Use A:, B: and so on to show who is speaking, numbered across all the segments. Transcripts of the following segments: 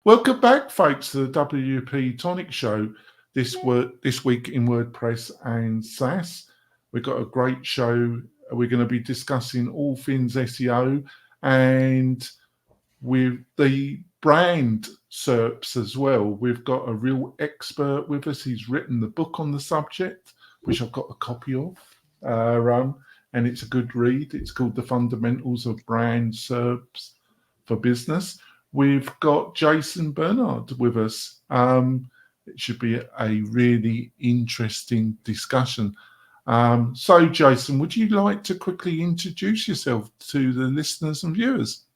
A: Welcome back, folks, to the WP-Tonic show this week in WordPress and SaaS. We've got a great show. We're going to be discussing all things SEO and with the brand SERPs as well. We've got a real expert with us. He's written the book on the subject, which I've got a copy of, and it's a good read. It's called The Fundamentals of Brand SERPs for Business. We've got Jason Barnard with us. It should be a really interesting discussion. So, Jason, would you like to quickly introduce yourself to the listeners and viewers?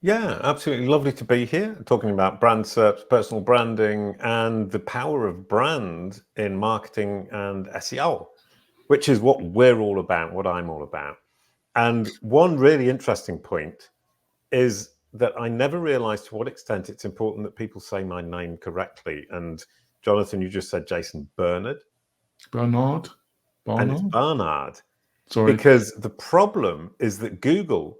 B: Yeah, absolutely. Lovely to be here talking about brand SERPs, personal branding, and the power of brand in marketing and SEO, which is what we're all about, what I'm all about. And one really interesting point is that I never realized to what extent it's important that people say my name correctly. And Jonathan, you just said Jason Barnard.
A: Barnard.
B: And it's Barnard.
A: Sorry.
B: Because the problem is that Google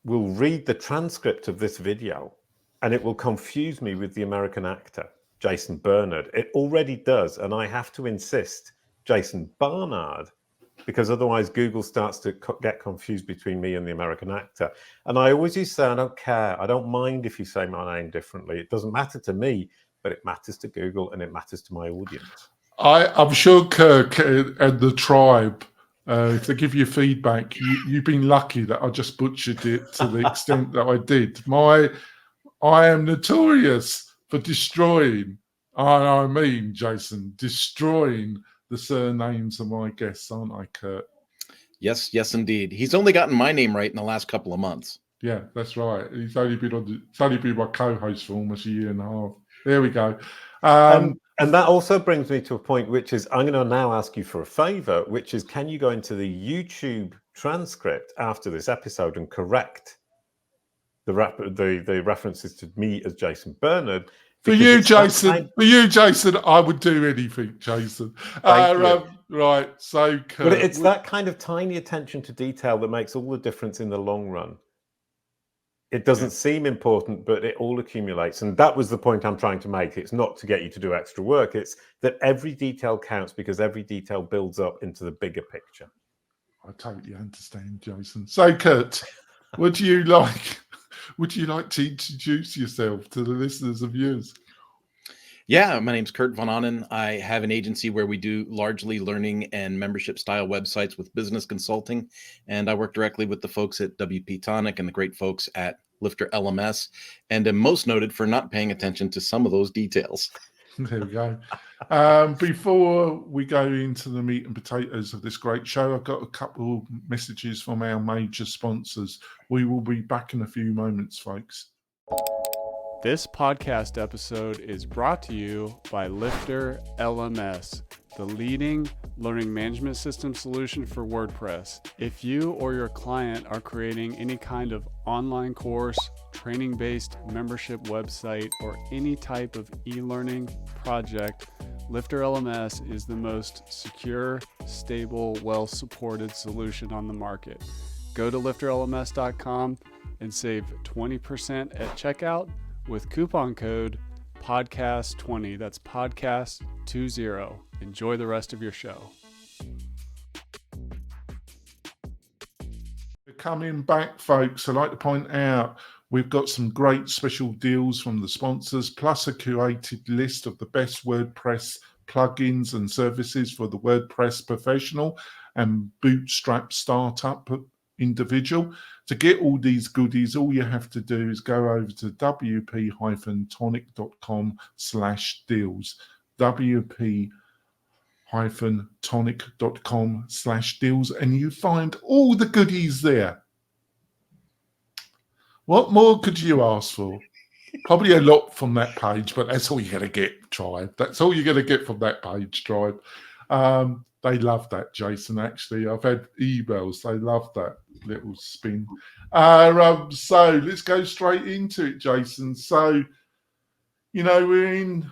B: will read the transcript of this video and it will confuse me with the American actor, Jason Barnard. It already does. And I have to insist, Jason Barnard, because otherwise Google starts to get confused between me and the American actor. And I always used to say, I don't care. I don't mind if you say my name differently. It doesn't matter to me, but it matters to Google and it matters to my audience.
A: I'm sure Kirk and the tribe, if they give you feedback, you've been lucky that I just butchered it to the extent that I did. I am notorious for destroying, Jason, destroying the surnames of my guests, aren't I, Kurt?
C: Yes, indeed. He's only gotten my name right in the last couple of months.
A: Yeah, that's right. He's only been my co-host for almost a year and a half. There we go.
B: And that also brings me to a point, which is I'm going to now ask you for a favor, which is, can you go into the YouTube transcript after this episode and correct the references to me as Jason Barnard?
A: For you, Jason, I would do anything, Jason. Right, so Kurt,
B: but it's that kind of tiny attention to detail that makes all the difference in the long run. It doesn't seem important, but it all accumulates. And that was the point I'm trying to make. It's not to get you to do extra work. It's that every detail counts because every detail builds up into the bigger picture.
A: I totally understand, Jason. So, Kurt, would you like to introduce yourself to the listeners and viewers?
C: Yeah, my name's Kurt Von Onen. I have an agency where we do largely learning and membership style websites with business consulting. And I work directly with the folks at WP-Tonic and the great folks at Lifter LMS, and am most noted for not paying attention to some of those details.
A: There we go. Before we go into the meat and potatoes of this great show, I've got a couple of messages from our major sponsors. We will be back in a few moments, folks.
D: This podcast episode is brought to you by Lifter LMS, the leading learning management system solution for WordPress. If you or your client are creating any kind of online course, training-based membership website, or any type of e-learning project, Lifter LMS is the most secure, stable, well-supported solution on the market. Go to lifterlms.com and save 20% at checkout with coupon code podcast20. That's podcast20. Enjoy the rest of your show.
A: Coming back, folks, I'd like to point out we've got some great special deals from the sponsors, plus a curated list of the best WordPress plugins and services for the WordPress professional and bootstrap startup individual. To get all these goodies, all you have to do is go over to wp-tonic.com/deals. wp-tonic.com/deals, and you find all the goodies there. What more could you ask for? Probably a lot from that page, but that's all you're going to get, Tribe. That's all you're going to get from that page, Tribe. They love that, Jason, actually. I've had emails. They love that little spin. So let's go straight into it, Jason. So, we're in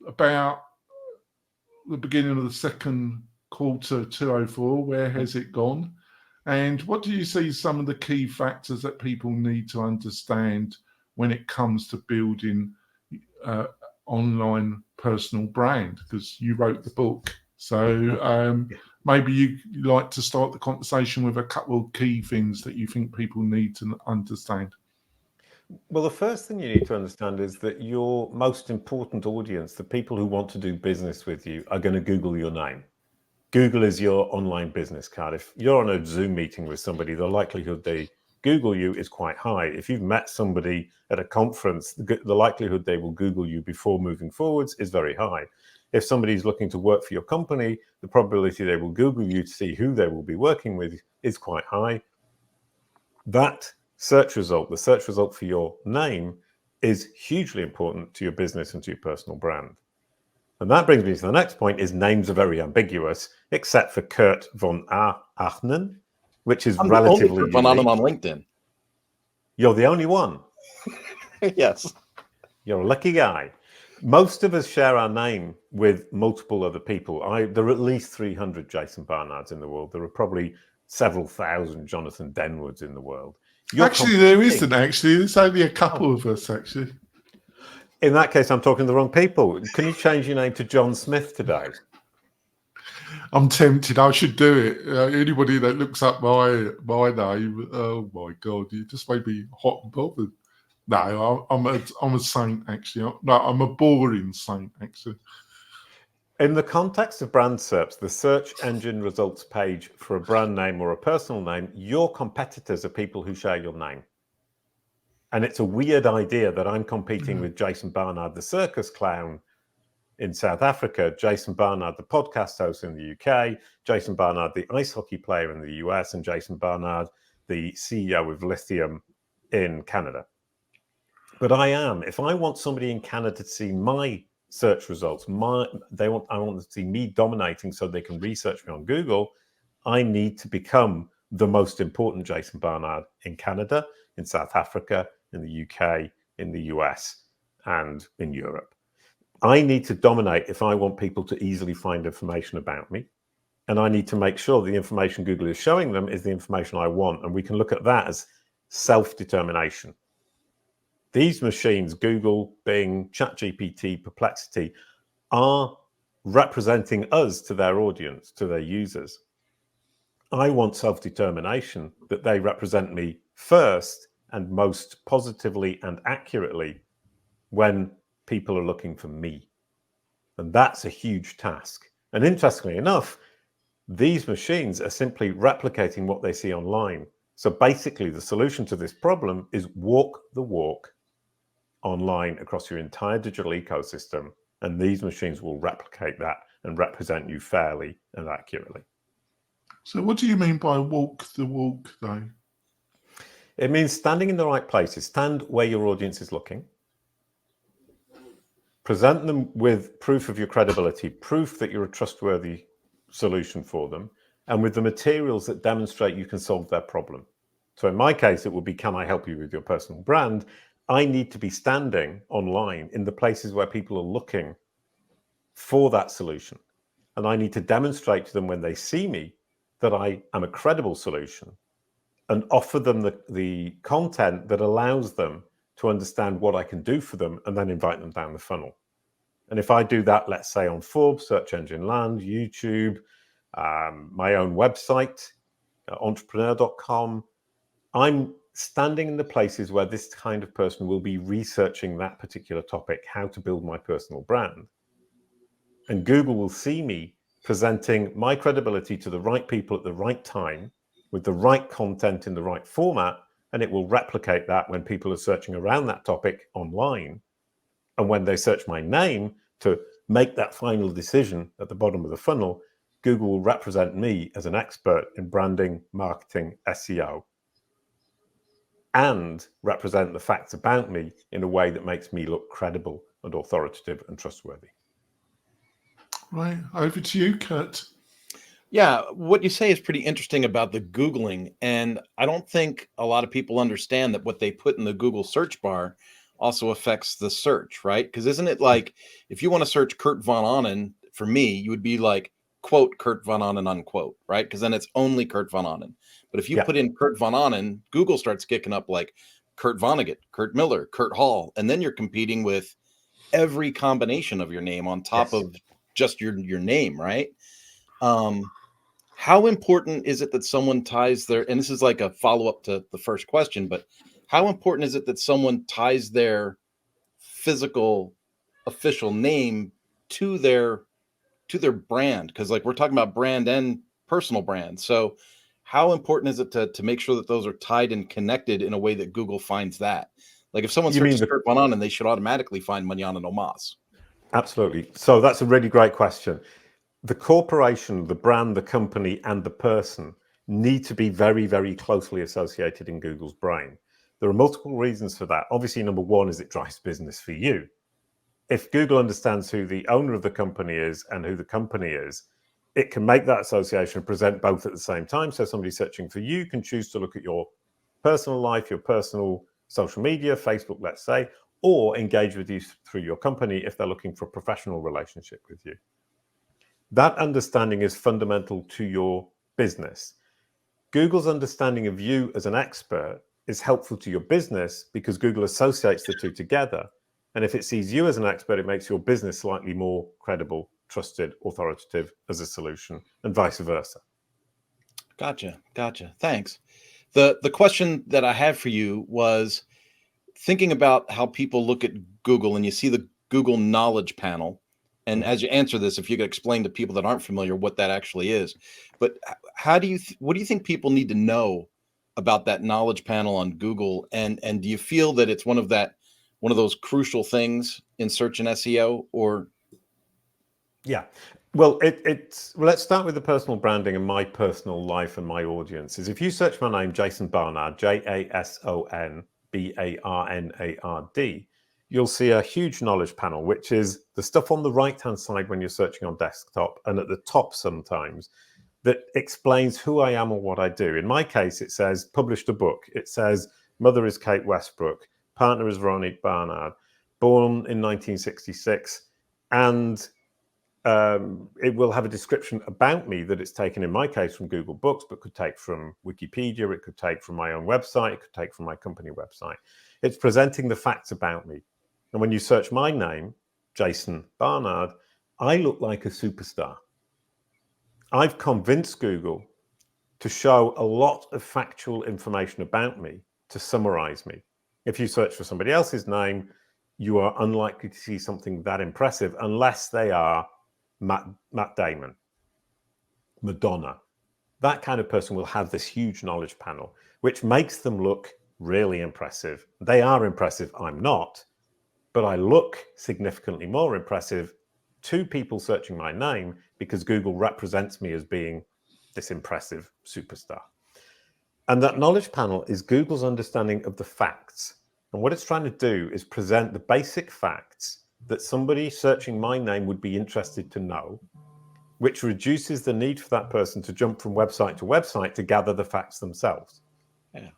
A: about the beginning of the second quarter 2004. Where has it gone? And what do you see some of the key factors that people need to understand when it comes to building online personal brand, because you wrote the book. So maybe you'd like to start the conversation with a couple of key things that you think people need to understand.
B: Well, the first thing you need to understand is that your most important audience, the people who want to do business with you, are going to Google your name. Google is your online business card. If you're on a Zoom meeting with somebody, the likelihood they Google you is quite high. If you've met somebody at a conference, the likelihood they will Google you before moving forwards is very high. If somebody's looking to work for your company, the probability they will Google you to see who they will be working with is quite high. That search result, the search result for your name, is hugely important to your business and to your personal brand. And that brings me to the next point, is names are very ambiguous, except for Kurt von Achnen, which is relatively unique.
C: On LinkedIn.
B: You're the only one.
C: Yes.
B: You're a lucky guy. Most of us share our name with multiple other people. There are at least 300 Jason Barnards in the world. There are probably several thousand Jonathan Denwoods in the world.
A: Actually, there isn't. Actually, there's only a couple of us. Actually,
B: in that case, I'm talking to the wrong people. Can you change your name to John Smith today?
A: I'm tempted. I should do it. Anybody that looks up my name, oh my God, you just made me hot and bothered. No, I'm a saint, actually. No, I'm a boring saint, actually.
B: In the context of brand SERPs, the search engine results page for a brand name or a personal name, your competitors are people who share your name. And it's a weird idea that I'm competing with Jason Barnard, the circus clown in South Africa, Jason Barnard, the podcast host in the UK, Jason Barnard, the ice hockey player in the US, and Jason Barnard, the CEO of Lithium in Canada. But if I want somebody in Canada to see my search results, I want to see me dominating so they can research me on Google, I need to become the most important Jason Barnard in Canada, in South Africa, in the UK, in the US, and in Europe. I need to dominate if I want people to easily find information about me. And I need to make sure the information Google is showing them is the information I want. And we can look at that as self-determination. These machines, Google, Bing, ChatGPT, Perplexity, are representing us to their audience, to their users. I want self-determination, that they represent me first and most positively and accurately when people are looking for me. And that's a huge task. And interestingly enough, these machines are simply replicating what they see online. So basically, the solution to this problem is walk the walk online across your entire digital ecosystem, and these machines will replicate that and represent you fairly and accurately.
A: So what do you mean by walk the walk, though?
B: It means standing in the right places. Stand where your audience is looking. Present them with proof of your credibility, proof that you're a trustworthy solution for them, and with the materials that demonstrate you can solve their problem. So in my case, it would be, can I help you with your personal brand? I need to be standing online in the places where people are looking for that solution. And I need to demonstrate to them when they see me that I am a credible solution, and offer them the content that allows them to understand what I can do for them, and then invite them down the funnel. And if I do that, let's say on Forbes, Search Engine Land, YouTube, my own website, entrepreneur.com, I'm standing in the places where this kind of person will be researching that particular topic, how to build my personal brand. And Google will see me presenting my credibility to the right people at the right time with the right content in the right format, and it will replicate that when people are searching around that topic online. And when they search my name to make that final decision at the bottom of the funnel, Google will represent me as an expert in branding, marketing, SEO, and represent the facts about me in a way that makes me look credible and authoritative and trustworthy.
A: Right, over to you, Kurt.
C: Yeah, what you say is pretty interesting about the Googling. And I don't think a lot of people understand that what they put in the Google search bar also affects the search, right? Because isn't it like, if you want to search Kurt Von Ahnen, for me, you would be like, quote, Kurt Von Ahnen, unquote, right? Because then it's only Kurt Von Ahnen. But if you put in Kurt Von Ahnen, Google starts kicking up like Kurt Vonnegut, Kurt Miller, Kurt Hall, and then you're competing with every combination of your name on top of just your name, right? How important is it that someone ties their, and this is like a follow-up to the first question, but how important is it that someone ties their physical official name to their brand? Because like we're talking about brand and personal brand. So how important is it to make sure that those are tied and connected in a way that Google finds that? Like if someone searches Kurt Von Ahnen, they should automatically find Manana no Mas.
B: Absolutely. So that's a really great question. The corporation, the brand, the company, and the person need to be very, very closely associated in Google's brain. There are multiple reasons for that. Obviously, number one is it drives business for you. If Google understands who the owner of the company is and who the company is, it can make that association present both at the same time. So somebody searching for you can choose to look at your personal life, your personal social media, Facebook, let's say, or engage with you through your company if they're looking for a professional relationship with you. That understanding is fundamental to your business. Google's understanding of you as an expert is helpful to your business because Google associates the two together. And if it sees you as an expert, it makes your business slightly more credible, trusted, authoritative as a solution, and vice versa.
C: Gotcha. Thanks. The question that I have for you was thinking about how people look at Google, and you see the Google Knowledge Panel. And as you answer this, if you could explain to people that aren't familiar what that actually is, but what do you think people need to know about that knowledge panel on Google? And do you feel that it's one of those crucial things in search and SEO? Or
B: yeah, well, let's start with the personal branding and my personal life and my audiences. If you search my name, Jason Barnard, JASON BARNARD, you'll see a huge knowledge panel, which is the stuff on the right-hand side when you're searching on desktop, and at the top sometimes, that explains who I am or what I do. In my case, it says published a book. It says mother is Kate Westbrook, partner is Veronique Barnard, born in 1966, and it will have a description about me that it's taken, in my case, from Google Books, but could take from Wikipedia, it could take from my own website, it could take from my company website. It's presenting the facts about me. And when you search my name, Jason Barnard, I look like a superstar. I've convinced Google to show a lot of factual information about me to summarize me. If you search for somebody else's name, you are unlikely to see something that impressive unless they are Matt Damon, Madonna. That kind of person will have this huge knowledge panel, which makes them look really impressive. They are impressive. I'm not. But I look significantly more impressive to people searching my name because Google represents me as being this impressive superstar. And that knowledge panel is Google's understanding of the facts. And what it's trying to do is present the basic facts that somebody searching my name would be interested to know, which reduces the need for that person to jump from website to website to gather the facts themselves.
C: yeah.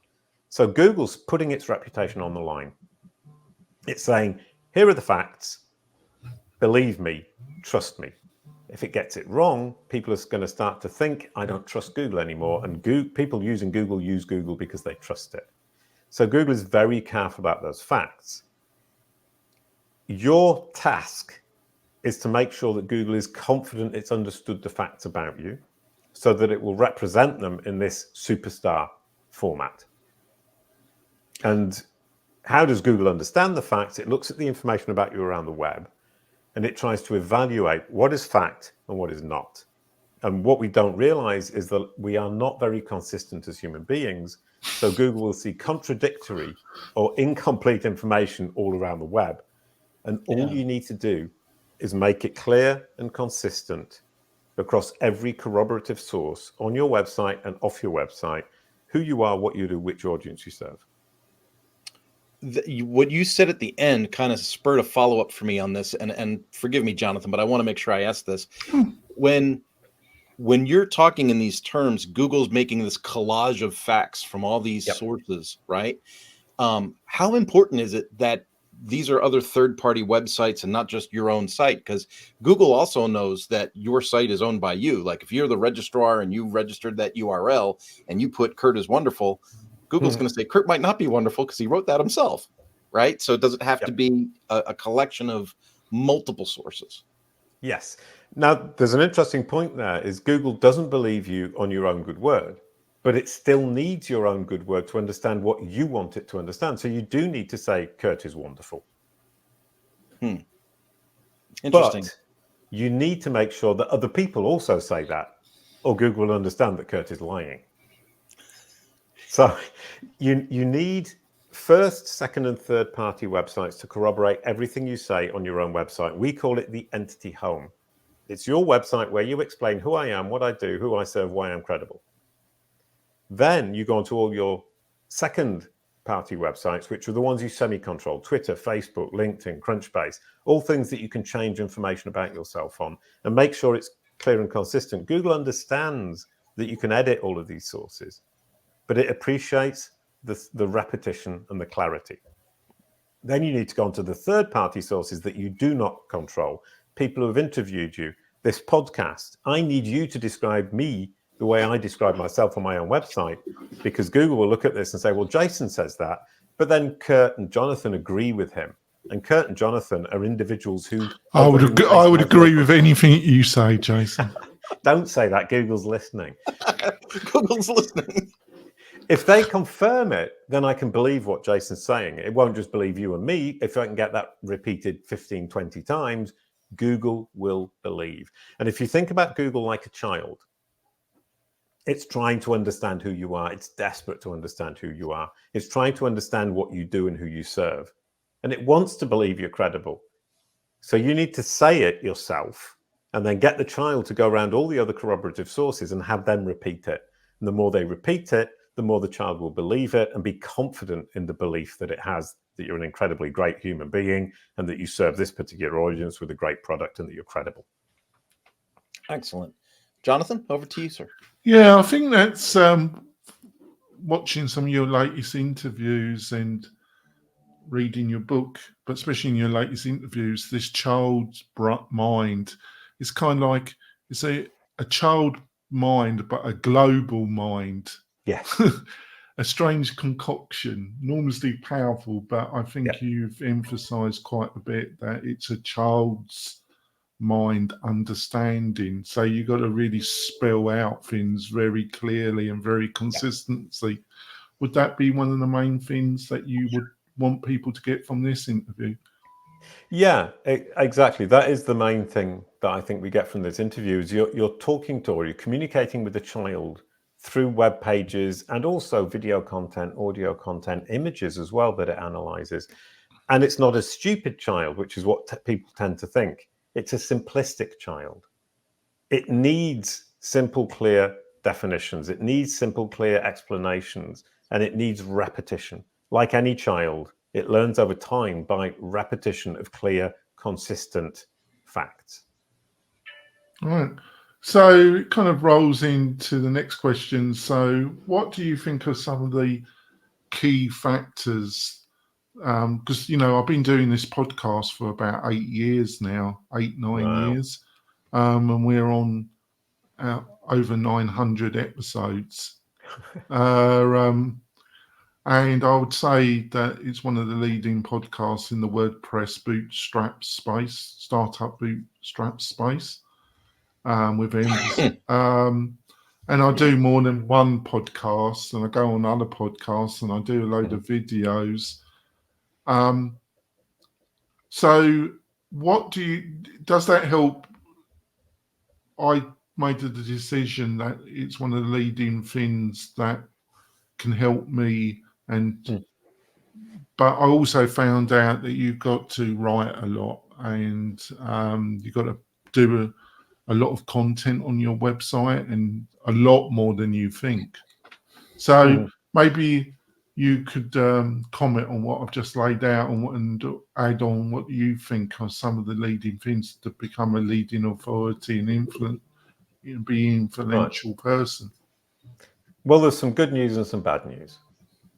B: So Google's putting its reputation on the line. It's saying, here are the facts. Believe me, trust me. If it gets it wrong, people are going to start to think, I don't trust Google anymore. And people using Google use Google because they trust it. So Google is very careful about those facts. Your task is to make sure that Google is confident it's understood the facts about you so that it will represent them in this superstar format. And how does Google understand the facts? It looks at the information about you around the web and it tries to evaluate what is fact and what is not. And what we don't realize is that we are not very consistent as human beings. So Google will see contradictory or incomplete information all around the web. And all you need to do is make it clear and consistent across every corroborative source on your website and off your website, who you are, what you do, which audience you serve.
C: What you said at the end kind of spurred a follow-up for me on this, and forgive me, Jonathan, but I want to make sure I ask this. When you're talking in these terms, Google's making this collage of facts from all these sources, right? How important is it that these are other third-party websites and not just your own site? Because Google also knows that your site is owned by you. Like if you're the registrar and you registered that URL and you put Kurt is Wonderful, Google's going to say Kurt might not be wonderful because he wrote that himself, right? So it doesn't have to be a collection of multiple sources.
B: Yes. Now, there's an interesting point there is Google doesn't believe you on your own good word, but it still needs your own good word to understand what you want it to understand. So you do need to say Kurt is wonderful.
C: Interesting.
B: But you need to make sure that other people also say that, or Google will understand that Kurt is lying. So you need first, second, and third party websites to corroborate everything you say on your own website. We call it the entity home. It's your website where you explain who I am, what I do, who I serve, why I'm credible. Then you go onto all your second party websites, which are the ones you semi-control: Twitter, Facebook, LinkedIn, Crunchbase, all things that you can change information about yourself on and make sure it's clear and consistent. Google understands that you can edit all of these sources, but it appreciates the repetition and the clarity. Then you need to go onto the third party sources that you do not control. People who have interviewed you, this podcast. I need you to describe me the way I describe myself on my own website, because Google will look at this and say, well, Jason says that, but then Kurt and Jonathan agree with him. And Kurt and Jonathan are individuals who...
A: I would agree with anything you say, Jason.
B: Don't say that. Google's listening.
C: Google's listening.
B: If they confirm it, then I can believe what Jason's saying. It won't just believe you and me. If I can get that repeated 15, 20 times, Google will believe. And if you think about Google like a child, it's trying to understand who you are. It's desperate to understand who you are. It's trying to understand what you do and who you serve. And it wants to believe you're credible. So you need to say it yourself and then get the child to go around all the other corroborative sources and have them repeat it. And the more they repeat it, the more the child will believe it and be confident in the belief that it has, that you're an incredibly great human being and that you serve this particular audience with a great product and that you're credible.
C: Excellent. Jonathan, over to you, sir.
A: Yeah, I think that's watching some of your latest interviews and reading your book, but especially in your latest interviews, this child's mind is kind of like, it's a child mind, but a global mind.
B: Yes.
A: A strange concoction, enormously powerful, but I think you've emphasized quite a bit that it's a child's mind understanding. So you've got to really spell out things very clearly and very consistently. Would that be one of the main things that you would want people to get from this interview?
B: Yeah, exactly. That is the main thing that I think we get from this interview is you're talking to, or you're communicating with the child through web pages and also video content, audio content, images as well that it analyzes. And it's not a stupid child, which is what people tend to think. It's a simplistic child. It needs simple, clear definitions. It needs simple, clear explanations, and it needs repetition. Like any child, it learns over time by repetition of clear, consistent facts.
A: All right. So it kind of rolls into the next question. So what do you think are some of the key factors? Because, I've been doing this podcast for about 8 years now, 9 years. And we're on over 900 episodes. And I would say that it's one of the leading podcasts in the WordPress bootstrap space, startup bootstrap space. With him. And I do more than one podcast, and I go on other podcasts, and I do a load of videos. So does that help? I made the decision that it's one of the leading things that can help me. But I also found out that you've got to write a lot, and you've got to do a lot of content on your website, and a lot more than you think. So maybe you could comment on what I've just laid out and add on what you think are some of the leading things to become a leading authority and be an influential person.
B: Well, there's some good news and some bad news.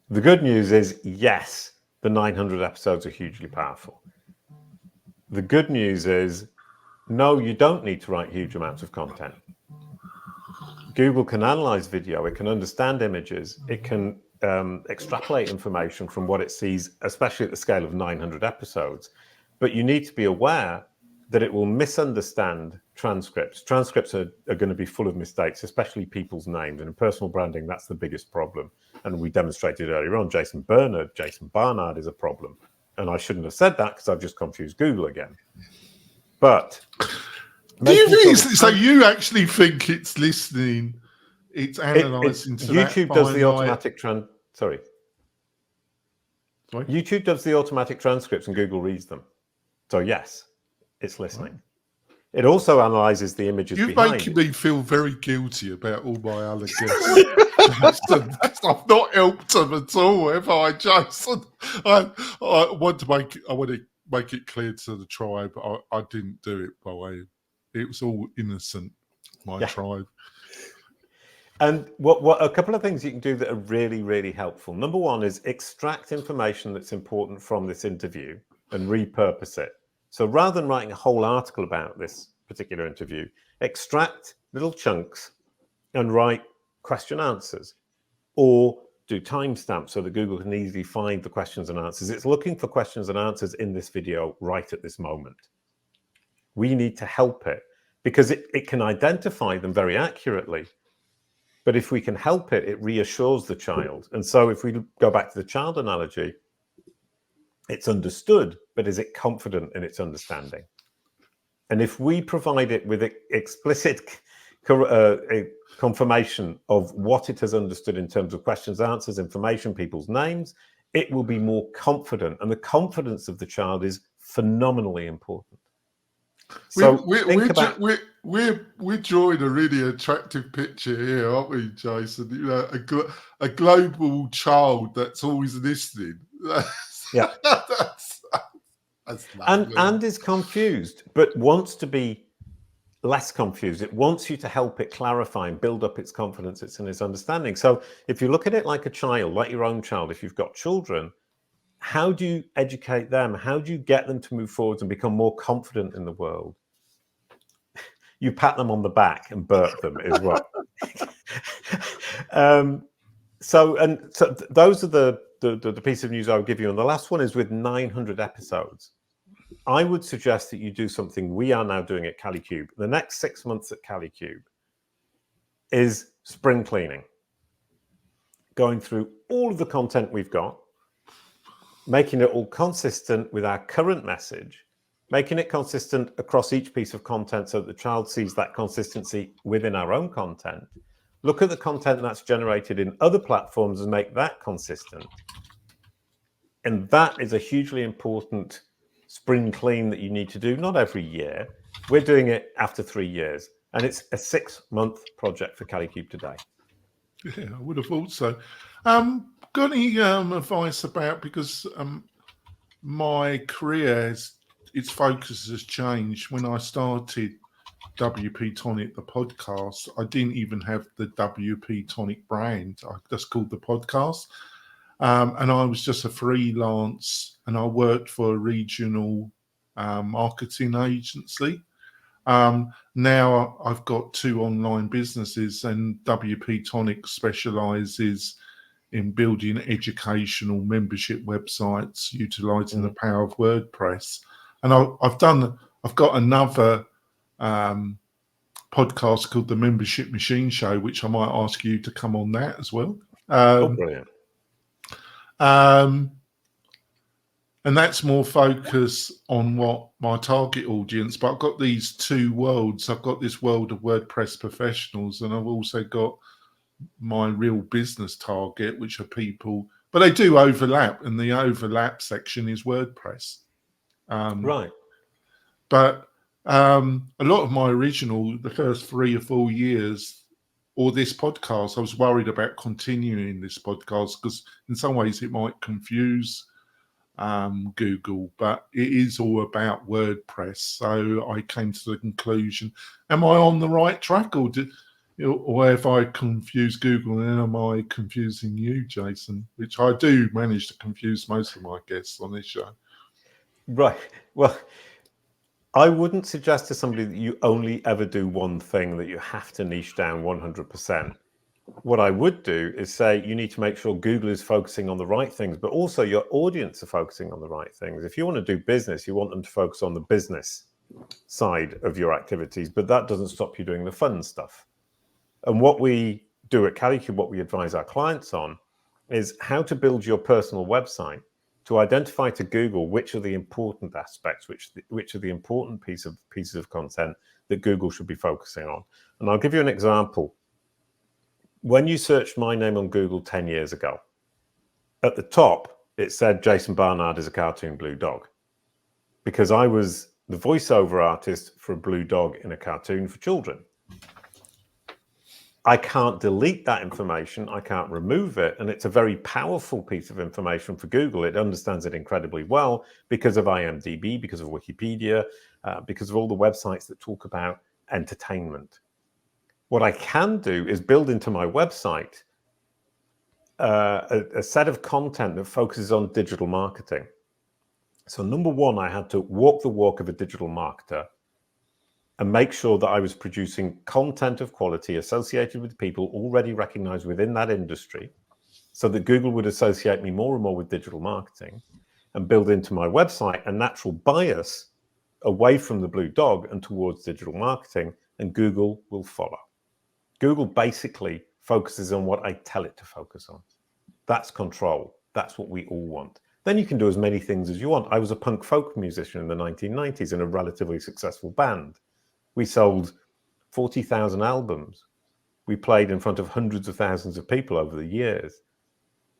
B: The good news is, yes, the 900 episodes are hugely powerful. The good news is, no, you don't need to write huge amounts of content. Google can analyze video, it can understand images, it can extrapolate information from what it sees, especially at the scale of 900 episodes. But you need to be aware that it will misunderstand transcripts. Transcripts are going to be full of mistakes, especially people's names. And in personal branding, that's the biggest problem. And we demonstrated earlier on, Jason Barnard is a problem. And I shouldn't have said that because I've just confused Google again. But
A: do you think so? You actually think it's listening? It's analysing.
B: YouTube does the automatic YouTube does the automatic transcripts, and Google reads them. So yes, it's listening. Right. It also analyzes the images.
A: You're making me feel very guilty about all my other guests. I've not helped them at all, have I, Jason? I want to make it clear to the tribe. I didn't do it by way. It was all innocent. My tribe.
B: And what a couple of things you can do that are really, really helpful. Number one is extract information that's important from this interview and repurpose it. So rather than writing a whole article about this particular interview, extract little chunks and write question answers, or do timestamps so that Google can easily find the questions and answers. It's looking for questions and answers in this video right at this moment. We need to help it because it can identify them very accurately. But if we can help it, it reassures the child. And so if we go back to the child analogy, it's understood, but is it confident in its understanding? And if we provide it with explicit confirmation of what it has understood in terms of questions, answers, information, people's names, it will be more confident. And the confidence of the child is phenomenally important. So
A: we're drawing a really attractive picture here, aren't we, Jason? You know, a global child that's always listening.
B: Yeah,
A: that's
B: and is confused, but wants to be less confused. It wants you to help it clarify and build up its confidence, its understanding. So if you look at it like a child, like your own child, if you've got children, how do you educate them? How do you get them to move forward and become more confident in the world? You pat them on the back and burp them is what. So those are the piece of news I would give you. And the last one is with 900 episodes. I would suggest that you do something we are now doing at Kalicube. The next 6 months at Kalicube is spring cleaning. Going through all of the content we've got, making it all consistent with our current message, making it consistent across each piece of content so that the child sees that consistency within our own content. Look at the content that's generated in other platforms and make that consistent. And that is a hugely important spring clean that you need to do, not every year. We're doing it after 3 years. And it's a 6-month project for Kalicube today.
A: Yeah, I would have thought so. Got any advice about, because my career, its focus has changed. When I started WP-Tonic, the podcast, I didn't even have the WP-Tonic brand. I just called the podcast. And I was just a freelance, and I worked for a regional marketing agency. Now I've got 2 online businesses, and WP-Tonic specializes in building educational membership websites, utilizing the power of WordPress. And I've got another podcast called the Membership Machine Show, which I might ask you to come on that as well.
B: Brilliant.
A: And that's more focus on what my target audience, but I've got these 2 worlds. I've got this world of WordPress professionals, and I've also got my real business target, which are people, but they do overlap, and the overlap section is WordPress.
B: Right.
A: But a lot of my original, the first 3 or 4 years, or this podcast, I was worried about continuing this podcast because in some ways it might confuse Google, but it is all about WordPress. So I came to the conclusion, am I on the right track, or have I confused Google, and am I confusing you, Jason? Which I do manage to confuse most of my guests on this show.
B: Right. Well, I wouldn't suggest to somebody that you only ever do one thing, that you have to niche down 100%. What I would do is say you need to make sure Google is focusing on the right things, but also your audience are focusing on the right things. If you want to do business, you want them to focus on the business side of your activities, but that doesn't stop you doing the fun stuff. And what we do at Kalicube, what we advise our clients on, is how to build your personal website to identify to Google which are the important aspects, which are the important pieces of content that Google should be focusing on. And I'll give you an example. When you searched my name on Google 10 years ago, at the top, it said Jason Barnard is a cartoon blue dog, because I was the voiceover artist for a blue dog in a cartoon for children. I can't delete that information. I can't remove it. And it's a very powerful piece of information for Google. It understands it incredibly well because of IMDb, because of Wikipedia, because of all the websites that talk about entertainment. What I can do is build into my website a set of content that focuses on digital marketing. So number one, I had to walk the walk of a digital marketer and make sure that I was producing content of quality associated with people already recognized within that industry, so that Google would associate me more and more with digital marketing, and build into my website a natural bias away from the blue dog and towards digital marketing, and Google will follow. Google basically focuses on what I tell it to focus on. That's control. That's what we all want. Then you can do as many things as you want. I was a punk folk musician in the 1990s in a relatively successful band. We sold 40,000 albums. We played in front of hundreds of thousands of people over the years.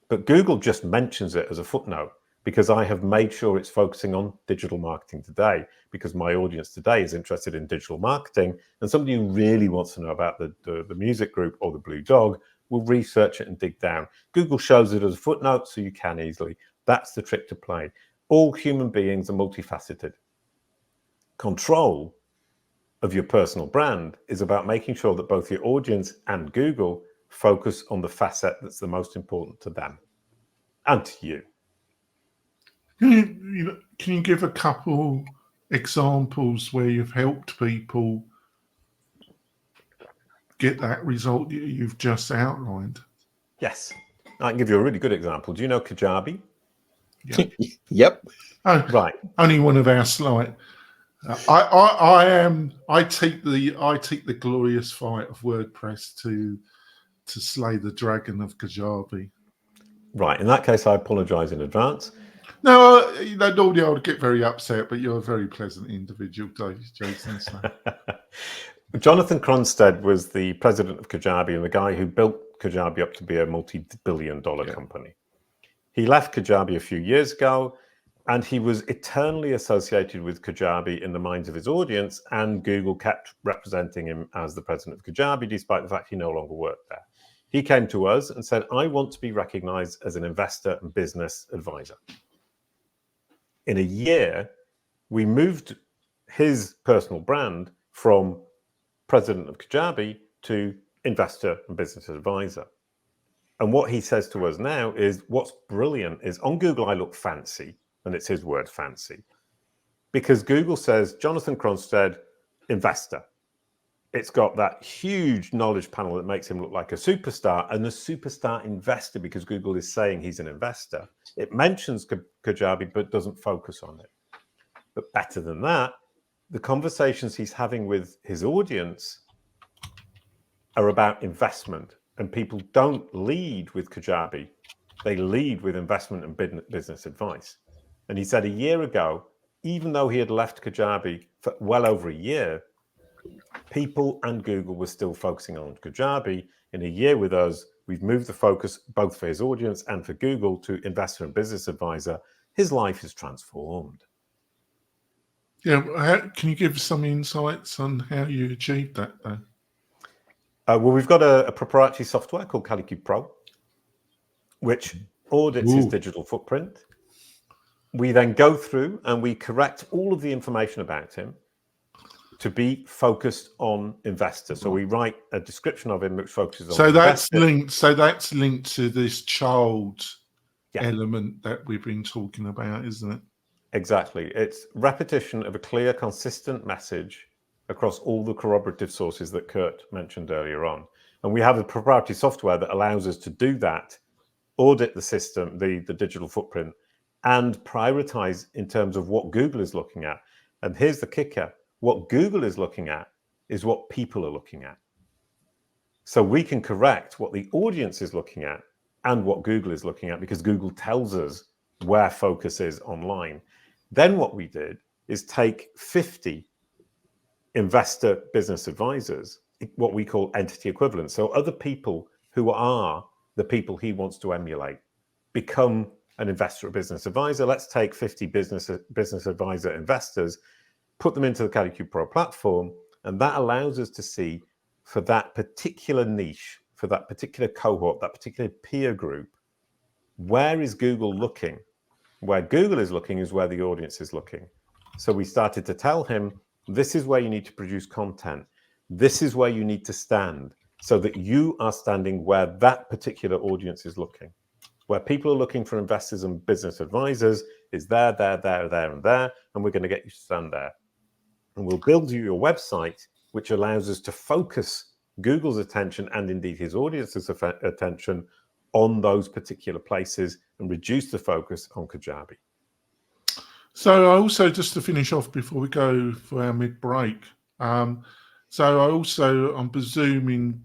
B: But Google just mentions it as a footnote because I have made sure it's focusing on digital marketing today, because my audience today is interested in digital marketing, and somebody who really wants to know about the music group or the blue dog will research it and dig down. Google shows it as a footnote so you can easily. That's the trick to play. All human beings are multifaceted. Control of your personal brand is about making sure that both your audience and Google focus on the facet that's the most important to them and to you.
A: Can you give a couple examples where you've helped people get that result that you've just outlined?
B: Yes, I can give you a really good example. Do you know Kajabi?
A: Yeah.
C: Yep.
A: Oh,
B: Right.
A: Only one of our slight. I take the glorious fight of WordPress to slay the dragon of Kajabi.
B: Right. In that case, I apologize in advance.
A: No, normally I would get very upset, but you're a very pleasant individual, Jason. So.
B: Jonathan Cronstead was the president of Kajabi and the guy who built Kajabi up to be a multi-billion-dollar company. He left Kajabi a few years ago, and he was eternally associated with Kajabi in the minds of his audience, and Google kept representing him as the president of Kajabi, despite the fact he no longer worked there. He came to us and said, I want to be recognized as an investor and business advisor. In a year, we moved his personal brand from president of Kajabi to investor and business advisor. And what he says to us now is, what's brilliant is on Google, I look fancy, and it's his word, fancy, because Google says, Jonathan Cronstead, investor. It's got that huge knowledge panel that makes him look like a superstar, and the superstar investor, because Google is saying he's an investor. It mentions Kajabi, but doesn't focus on it. But better than that, the conversations he's having with his audience are about investment, and people don't lead with Kajabi. They lead with investment and business advice. And he said a year ago, even though he had left Kajabi for well over a year, people and Google were still focusing on Kajabi. In a year with us, we've moved the focus both for his audience and for Google to investor and business advisor. His life is transformed.
A: Yeah, can you give some insights on how you achieved that, though?
B: Well, we've got a proprietary software called Kalicube Pro, which audits his digital footprint. We then go through and we correct all of the information about him to be focused on investor. So we write a description of him which focuses on investor.
A: That's linked to this child element that we've been talking about, isn't it?
B: Exactly. It's repetition of a clear, consistent message across all the corroborative sources that Kurt mentioned earlier on. And we have a proprietary software that allows us to do that, audit the system, the digital footprint, and prioritize in terms of what Google is looking at. And here's the kicker. What Google is looking at is what people are looking at. So we can correct what the audience is looking at and what Google is looking at, because Google tells us where focus is online. Then what we did is take 50 investor business advisors, what we call entity equivalents. So other people who are the people he wants to emulate, become an investor or business advisor. Let's take 50 business advisor investors, put them into the Kalicube Pro platform, and that allows us to see for that particular niche, for that particular cohort, that particular peer group, where is Google looking? Where Google is looking is where the audience is looking. So we started to tell him, this is where you need to produce content. This is where you need to stand, so that you are standing where that particular audience is looking. Where people are looking for investors and business advisors is there, and there, and we're going to get you to stand there. And we'll build you your website, which allows us to focus Google's attention and indeed his audience's attention on those particular places and reduce the focus on Kajabi.
A: So I also, just to finish off before we go for our mid-break, so I'm presuming,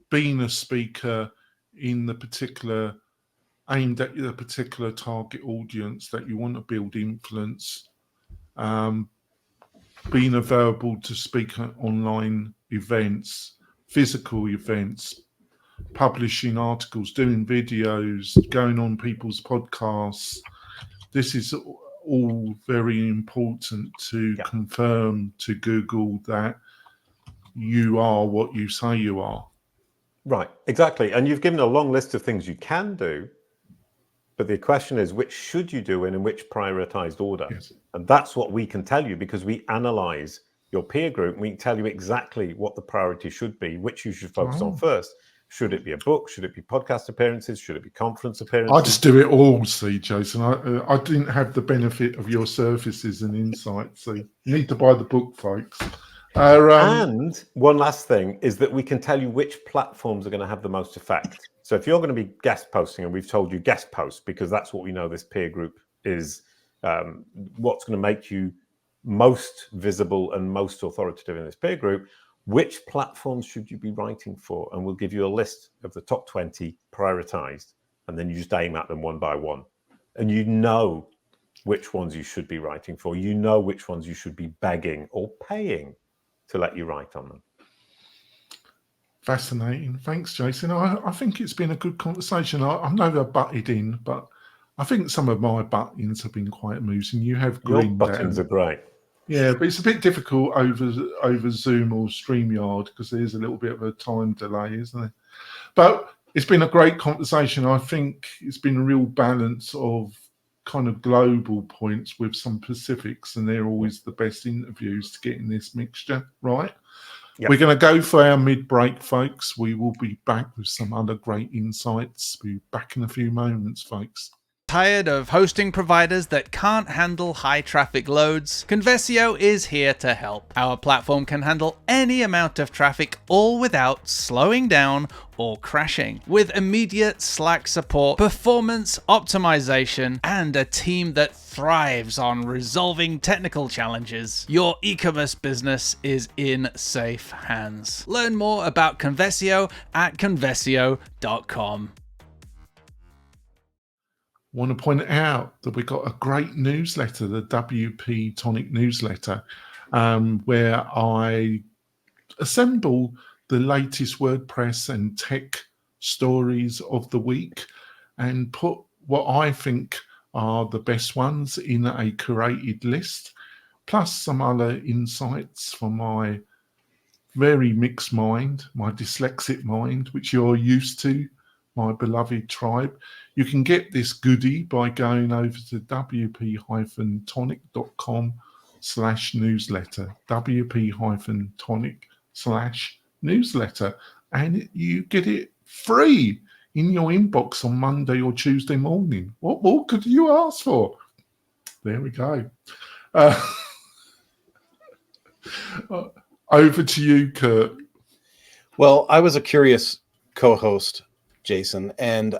A: being a speaker in the particular, aimed at the particular target audience that you want to build influence, being available to speak at online events, physical events, publishing articles, doing videos, going on people's podcasts. This is all very important to confirm to Google that you are what you say you are.
B: Right, exactly. And you've given a long list of things you can do, but the question is, which should you do and in which prioritized order?
A: Yes.
B: And that's what we can tell you, because we analyze your peer group and we can tell you exactly what the priority should be, which you should focus on first. Should it be a book? Should it be podcast appearances? Should it be conference appearances?
A: I just do it all, see, Jason. I didn't have the benefit of your services and insights. So you need to buy the book, folks.
B: And one last thing is that we can tell you which platforms are going to have the most effect. So if you're going to be guest posting, and we've told you guest post, because that's what we know this peer group is, what's going to make you most visible and most authoritative in this peer group, which platforms should you be writing for? And we'll give you a list of the top 20 prioritized, and then you just aim at them one by one. And you know which ones you should be writing for. You know which ones you should be begging or paying to let you write on them.
A: Fascinating. Thanks, Jason. I think it's been a good conversation. I've never butted in, but I think some of my buttons have been quite amusing. You have green.
B: Your buttons are great.
A: Yeah, but it's a bit difficult over Zoom or StreamYard because there's a little bit of a time delay, isn't there? But it's been a great conversation. I think it's been a real balance of kind of global points with some Pacifics, and they're always the best interviews to get in this mixture, right? Yep. We're going to go for our mid-break, folks. We will be back with some other great insights. We'll be back in a few moments, folks.
E: Tired of hosting providers that can't handle high traffic loads? Conversio is here to help. Our platform can handle any amount of traffic, all without slowing down or crashing. With immediate Slack support, performance optimization, and a team that thrives on resolving technical challenges, your e-commerce business is in safe hands. Learn more about Conversio at conversio.com.
A: Want to point out that we got a great newsletter, the WP-Tonic newsletter, where I assemble the latest WordPress and tech stories of the week and put what I think are the best ones in a curated list, plus some other insights from my very mixed mind, my dyslexic mind, which you're used to, my beloved tribe. You can get this goodie by going over to wp-tonic.com/newsletter, wp-tonic/newsletter, and you get it free in your inbox on Monday or Tuesday morning. What more could you ask for? There we go. Over to you, Kurt.
C: Well, I was a curious co-host, Jason, and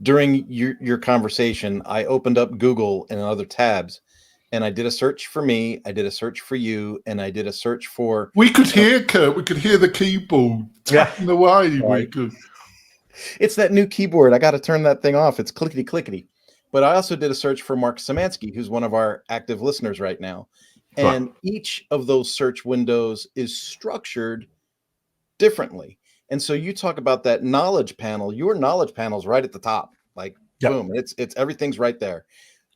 C: during your conversation, I opened up Google and other tabs, and I did a search for me, I did a search for you, and I did a search for.
A: We could hear Kurt. We could hear the keyboard
B: Yeah.
A: tapping away. We
C: Right.
A: could.
C: It's that new keyboard. I got to turn that thing off. It's clickety clickety. But I also did a search for Mark Szymanski, who's one of our active listeners right now. And each of those search windows is structured differently. And so you talk about that knowledge panel. Your knowledge panel is right at the top. Like boom, it's everything's right there.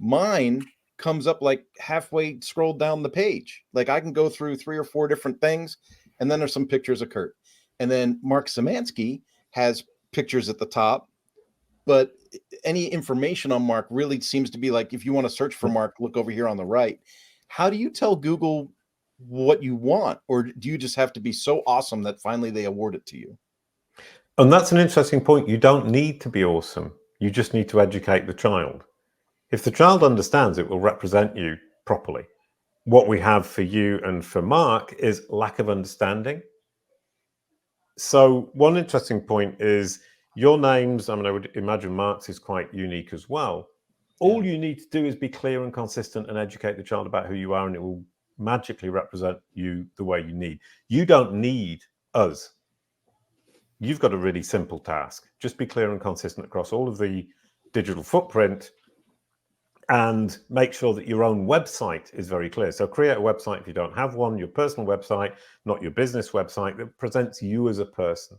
C: Mine comes up like halfway scrolled down the page. Like I can go through 3 or 4 different things, and then there's some pictures of Kurt. And then Mark Szymanski has pictures at the top, but any information on Mark really seems to be like, if you want to search for Mark, look over here on the right. How do you tell Google what you want, or do you just have to be so awesome that finally they award it to you?
B: And that's an interesting point. You don't need to be awesome. You just need to educate the child. If the child understands, it will represent you properly. What we have for you and for Mark is lack of understanding. So one interesting point is your names. I mean, I would imagine Mark's is quite unique as well. All you need to do is be clear and consistent and educate the child about who you are, and it will magically represent you the way you need. You don't need us. You've got a really simple task. Just be clear and consistent across all of the digital footprint, and make sure that your own website is very clear. So create a website if you don't have one, your personal website, not your business website, that presents you as a person.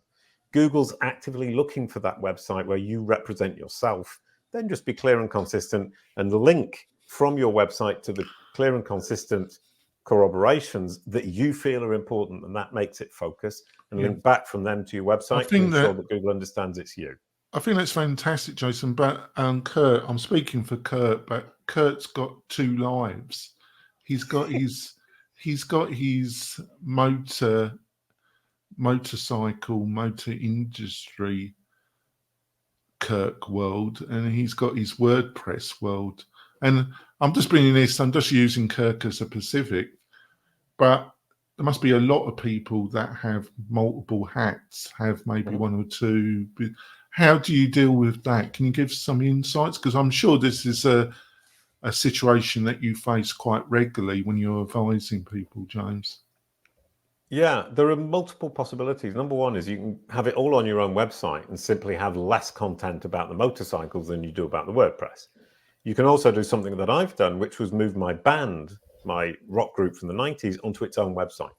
B: Google's actively looking for that website where you represent yourself. Then just be clear and consistent, and link from your website to the clear and consistent corroborations that you feel are important, and that makes it focus, and link back from them to your website to ensure that Google understands it's you.
A: I think that's fantastic, Jason. But Kurt, I'm speaking for Kurt, but Kurt's got 2 lives. He's got his motorcycle, motor industry Kirk world, and he's got his WordPress world. And I'm just bringing this, I'm just using Kirk as a Pacific, but there must be a lot of people that have multiple hats, have maybe 1 or 2. How do you deal with that? Can you give some insights? Because I'm sure this is a situation that you face quite regularly when you're advising people, James.
B: Yeah, there are multiple possibilities. Number one is you can have it all on your own website and simply have less content about the motorcycles than you do about the WordPress. You can also do something that I've done, which was move my band, my rock group from the 90s, onto its own website.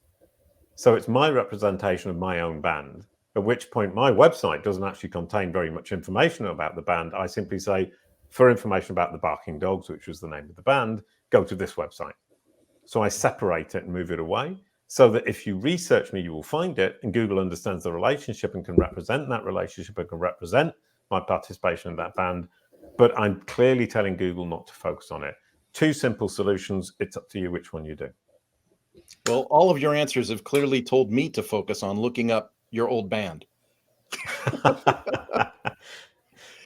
B: So it's my representation of my own band, at which point my website doesn't actually contain very much information about the band. I simply say, for information about the Barking Dogs, which was the name of the band, go to this website. So I separate it and move it away, so that if you research me, you will find it, and Google understands the relationship and can represent that relationship and can represent my participation in that band. But I'm clearly telling Google not to focus on it. 2 simple solutions. It's up to you which one you do.
C: Well, all of your answers have clearly told me to focus on looking up your old band.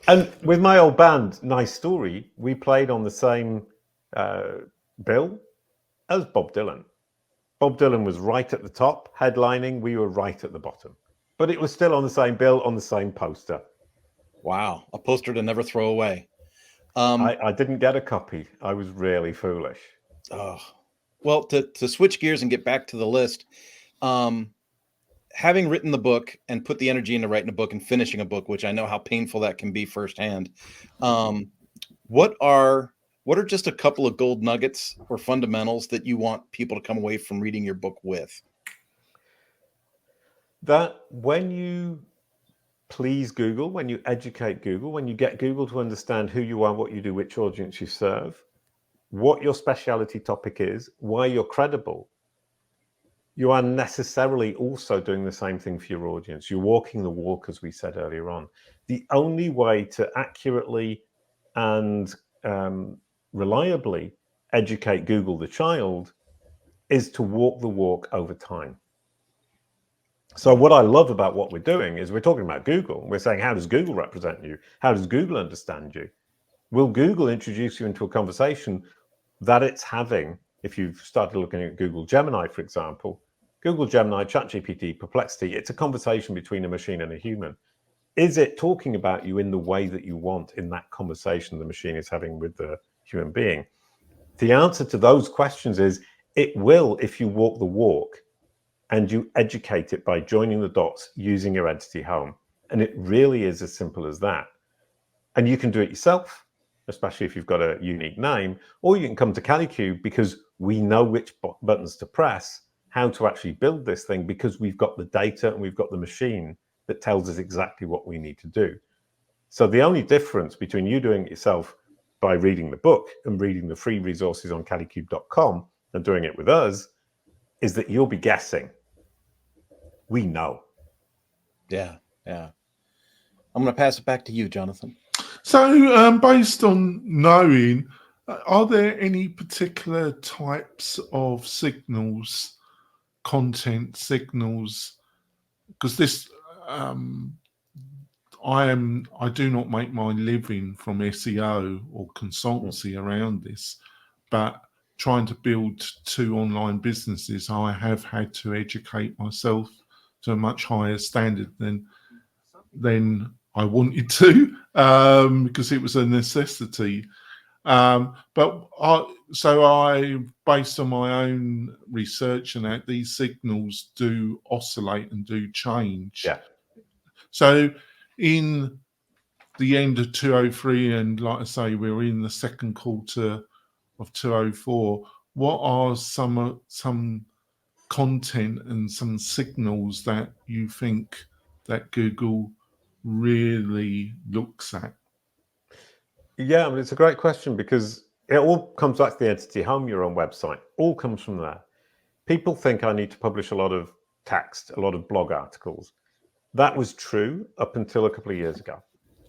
B: And with my old band, Nice Story, we played on the same bill as Bob Dylan. Bob Dylan was right at the top, headlining. We were right at the bottom. But it was still on the same bill, on the same poster.
C: Wow. A poster to never throw away.
B: I didn't get a copy. I was really foolish.
C: Oh. Well, to switch gears and get back to the list, having written the book and put the energy into writing a book and finishing a book, which I know how painful that can be firsthand, what are just a couple of gold nuggets or fundamentals that you want people to come away from reading your book with?
B: That when you please Google, when you educate Google, when you get Google to understand who you are, what you do, which audience you serve, what your specialty topic is, why you're credible, you are necessarily also doing the same thing for your audience. You're walking the walk, as we said earlier on. The only way to accurately and reliably educate Google the child is to walk the walk over time. So what I love about what we're doing is we're talking about Google. We're saying, how does Google represent you? How does Google understand you? Will Google introduce you into a conversation that it's having? If you've started looking at Google Gemini, for example, Google Gemini, ChatGPT, Perplexity, it's a conversation between a machine and a human. Is it talking about you in the way that you want in that conversation the machine is having with the human being? The answer to those questions is it will if you walk the walk and you educate it by joining the dots using your entity home. And it really is as simple as that. And you can do it yourself, especially if you've got a unique name, or you can come to Kalicube because we know which buttons to press, how to actually build this thing, because we've got the data and we've got the machine that tells us exactly what we need to do. So the only difference between you doing it yourself by reading the book and reading the free resources on kalicube.com and doing it with us is that you'll be guessing. We know.
C: Yeah. I'm going to pass it back to you, Jonathan.
A: So, based on knowing, are there any particular types of signals, content signals? Because this, I do not make my living from SEO or consultancy around this, but trying to build 2 online businesses, I have had to educate myself to a much higher standard than I wanted to, because it was a necessity. But I, based on my own research and that, these signals do oscillate and do change.
B: Yeah.
A: So in the end of 203, and like I say, we're in the second quarter of 204, what are some content and some signals that you think that Google really looks at?
B: Yeah, I mean, it's a great question because it all comes back to the entity home, your own website. All comes from there. People think I need to publish a lot of text, a lot of blog articles. That was true up until a couple of years ago.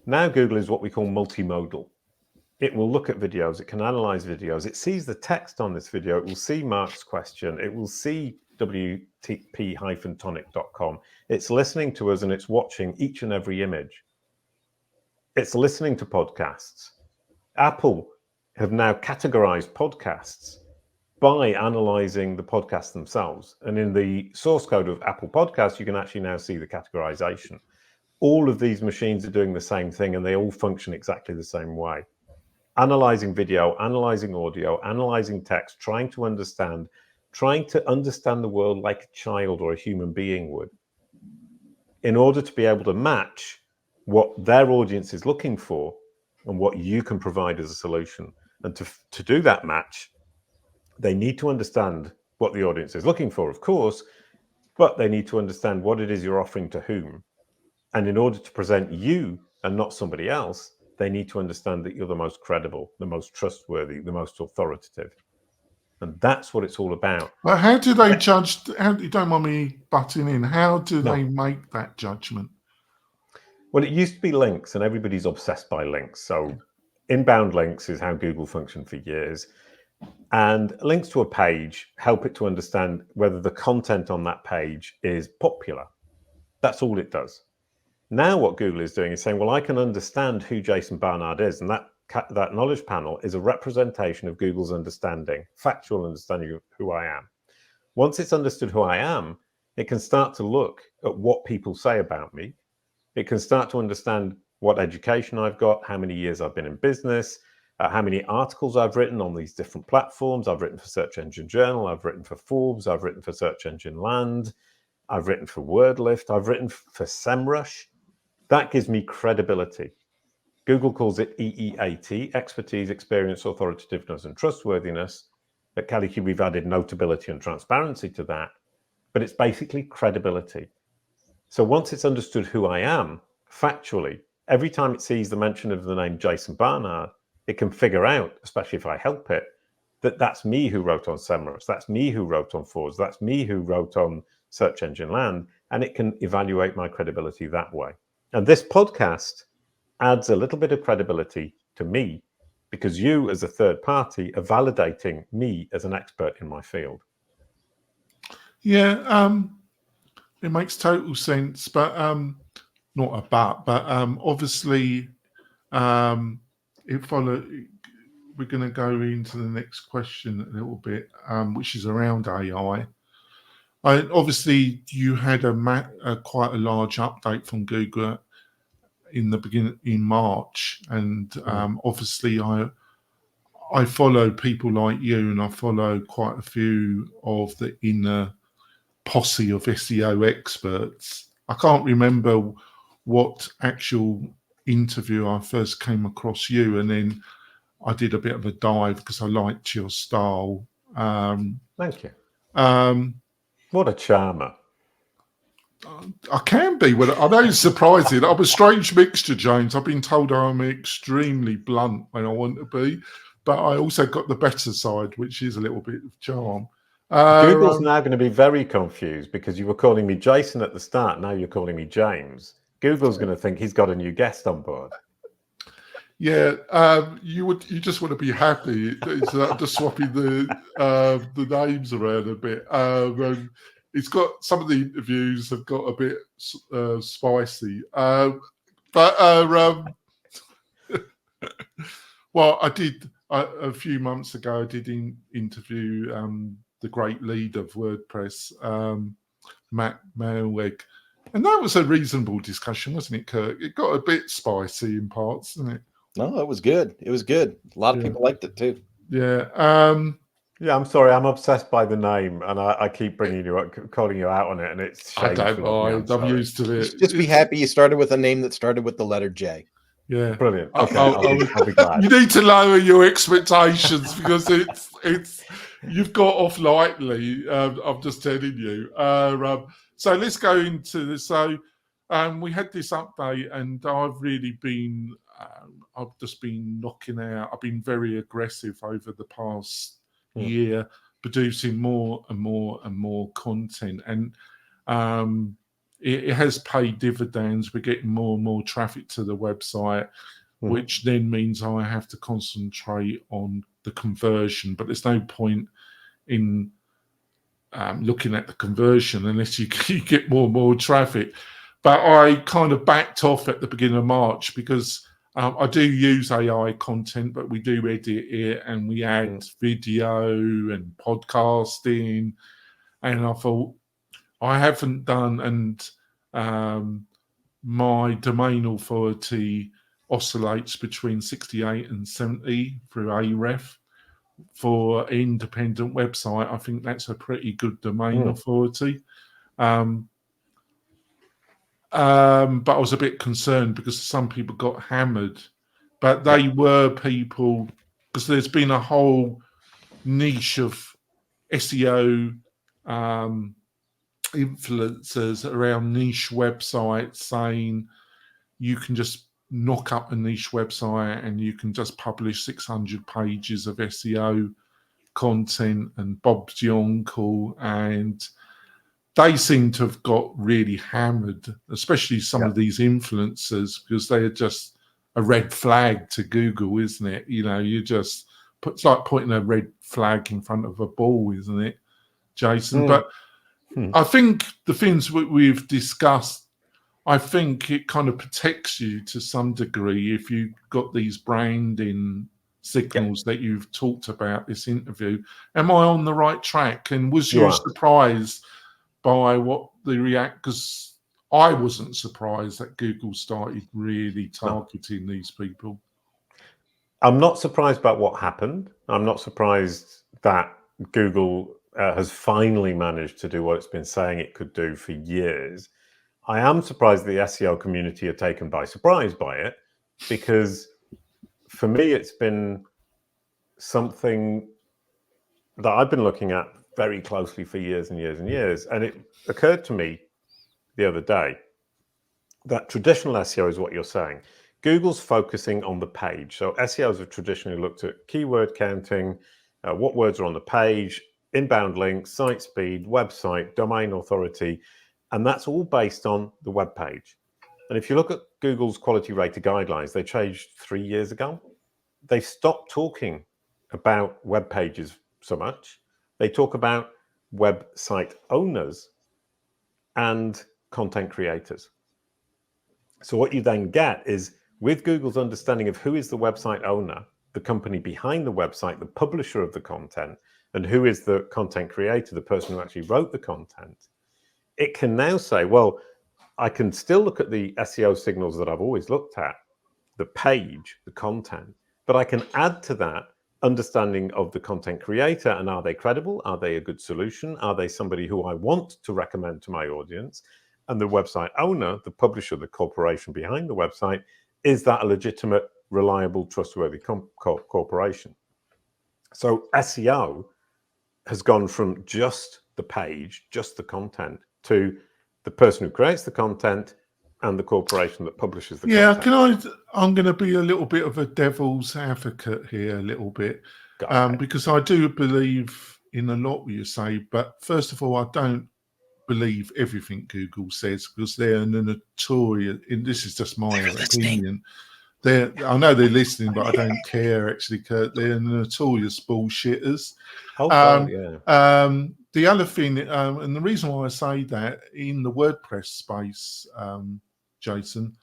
B: Now Google is what we call multimodal. It will look at videos, it can analyze videos, it sees the text on this video, it will see Mark's question, it will see WP-Tonic.com. It's listening to us and it's watching each and every image. It's listening to podcasts. Apple have now categorized podcasts by analyzing the podcasts themselves. And in the source code of Apple Podcasts, you can actually now see the categorization. All of these machines are doing the same thing and they all function exactly the same way. Analyzing video, analyzing audio, analyzing text, trying to understand the world like a child or a human being would, in order to be able to match what their audience is looking for and what you can provide as a solution. And to do that match, they need to understand what the audience is looking for, of course, but they need to understand what it is you're offering to whom. And in order to present you and not somebody else, they need to understand that you're the most credible, the most trustworthy, the most authoritative. And that's what it's all about.
A: But how do they judge? You don't mind me butting in. How do they make that judgment?
B: Well, it used to be links, and everybody's obsessed by links. So inbound links is how Google functioned for years. And links to a page help it to understand whether the content on that page is popular. That's all it does. Now what Google is doing is saying, well, I can understand who Jason Barnard is. And that knowledge panel is a representation of Google's understanding, factual understanding of who I am. Once it's understood who I am, it can start to look at what people say about me. It can start to understand what education I've got, how many years I've been in business, how many articles I've written on these different platforms. I've written for Search Engine Journal, I've written for Forbes, I've written for Search Engine Land, I've written for WordLift, I've written for SEMrush. That gives me credibility. Google calls it EEAT, expertise, experience, authoritativeness, and trustworthiness. At Kalicube, we've added notability and transparency to that, but it's basically credibility. So once it's understood who I am, factually, every time it sees the mention of the name Jason Barnard, it can figure out, especially if I help it, that that's me who wrote on SEMrush, that's me who wrote on Forbes, that's me who wrote on Search Engine Land, and it can evaluate my credibility that way. And this podcast adds a little bit of credibility to me because you, as a third party, are validating me as an expert in my field.
A: Yeah, it makes total sense, but not a but obviously it follow. We're going to go into the next question a little bit, which is around AI. Obviously, you had a quite a large update from Google in the beginning in March, and obviously I follow people like you, and I follow quite a few of the inner posse of SEO experts. I can't remember what actual interview I first came across you, and then I did a bit of a dive because I liked your style.
B: Thank you.
A: Um,
B: What a charmer.
A: I can be. Well, I know it's surprising. I'm a strange mixture, James. I've been told I'm extremely blunt when I want to be, but I also got the better side, which is a little bit of charm.
B: Google's now going to be very confused because you were calling me Jason at the start. Now you're calling me James. Google's going to think he's got a new guest on board.
A: Yeah, you just want to be happy. It's just swapping the names around a bit. It's got some of the interviews have got a bit spicy, but well, I did a few months ago. I did interview the great lead of WordPress, Matt Mailweg, and that was a reasonable discussion, wasn't it, Kurt? It got a bit spicy in parts, didn't it?
C: No, it was good. It was good. A lot of people liked it too.
A: Yeah.
B: Yeah, I'm sorry. I'm obsessed by the name, and I keep bringing you up, calling you out on it, and it's
A: I don't
B: shameful of me.
A: mind. I'm used to it.
C: Just be happy you started with a name that started with the letter J.
A: Yeah.
B: Brilliant. Okay, I'll be glad.
A: You need to lower your expectations because it's you've got off lightly. I'm just telling you. So let's go into this. So we had this update, and I've really been. I've just been knocking out. I've been very aggressive over the past year, producing more and more and more content, and it has paid dividends. We're getting more and more traffic to the website, which then means I have to concentrate on the conversion. But there's no point in looking at the conversion unless you get more and more traffic. But I kind of backed off at the beginning of March because I do use AI content, but we do edit it and we add video and podcasting. And I thought I haven't done, and my domain authority oscillates between 68 and 70 through Ahrefs. For an independent website, I think that's a pretty good domain authority. But I was a bit concerned because some people got hammered, but they were people, because there's been a whole niche of SEO influencers around niche websites saying you can just knock up a niche website and you can just publish 600 pages of SEO content and Bob's your uncle, and they seem to have got really hammered, especially some of these influencers, because they are just a red flag to Google, isn't it? You know, it's like putting a red flag in front of a ball, isn't it, Jason? But I think the things we've discussed, I think it kind of protects you to some degree if you've got these branding signals that you've talked about this interview. Am I on the right track? And was you surprised by what the because I wasn't surprised that Google started really targeting these people.
B: I'm not surprised about what happened. I'm not surprised that Google has finally managed to do what it's been saying it could do for years. I am surprised the SEO community are taken by surprise by it, because for me, it's been something that I've been looking at very closely for years and years and years. And it occurred to me the other day that traditional SEO is what you're saying. Google's focusing on the page. So SEOs have traditionally looked at keyword counting, what words are on the page, inbound links, site speed, website, domain authority, and that's all based on the web page. And if you look at Google's quality rated guidelines, they changed 3 years ago. They stopped talking about web pages so much. They talk about website owners and content creators. So what you then get is, with Google's understanding of who is the website owner, the company behind the website, the publisher of the content, and who is the content creator, the person who actually wrote the content, it can now say, well, I can still look at the SEO signals that I've always looked at, the page, the content, but I can add to that understanding of the content creator, and are they credible? Are they a good solution? Are they somebody who I want to recommend to my audience? And the website owner, the publisher, the corporation behind the website, is that a legitimate, reliable, trustworthy corporation? So SEO has gone from just the page, just the content, to the person who creates the content and the corporation that publishes the content.
A: I'm going to be a little bit of a devil's advocate here, a little bit, because I do believe in a lot what you say. But first of all, I don't believe everything Google says, because they're notorious. And this is just my opinion. I know they're listening, but I don't care, actually, Kurt. They're notorious bullshitters. The other thing, and the reason why I say that, in the WordPress space, Jason,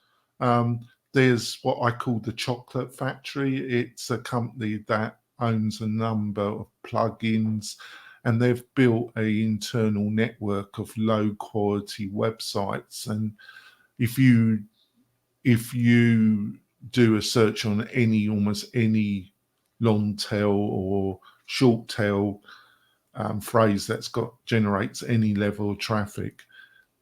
A: there's what I call the Chocolate Factory. It's a company that owns a number of plugins, and they've built an internal network of low quality websites. And if you do a search on almost any long tail or short tail phrase that's generates any level of traffic,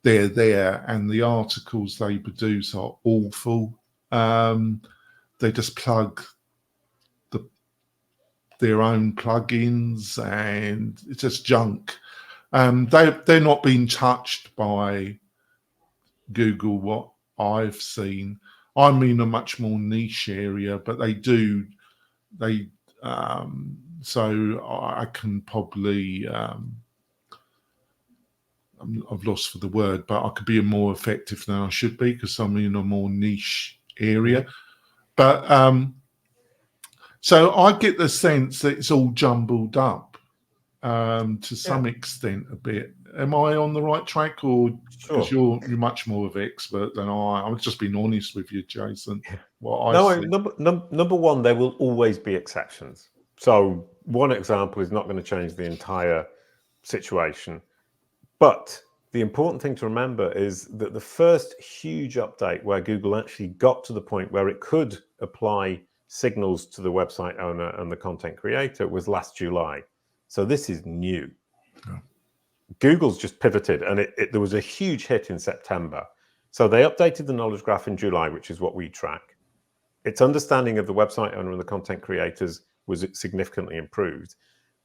A: they're there, and the articles they produce are awful. They just plug their own plugins, and it's just junk. They're not being touched by Google, what I've seen. I'm in a much more niche area, but so I can probably I've lost for the word, but I could be more effective than I should be, because I'm in a more niche area. But so I get the sense that it's all jumbled up to some extent a bit. Am I on the right track, or because you're much more of an expert than I? I'm just being honest with you, Jason.
B: Number one, there will always be exceptions. So one example is not going to change the entire situation. But the important thing to remember is that the first huge update where Google actually got to the point where it could apply signals to the website owner and the content creator was last July. So this is new. Yeah. Google's just pivoted, and there was a huge hit in September. So they updated the knowledge graph in July, which is what we track. Its understanding of the website owner and the content creators was significantly improved.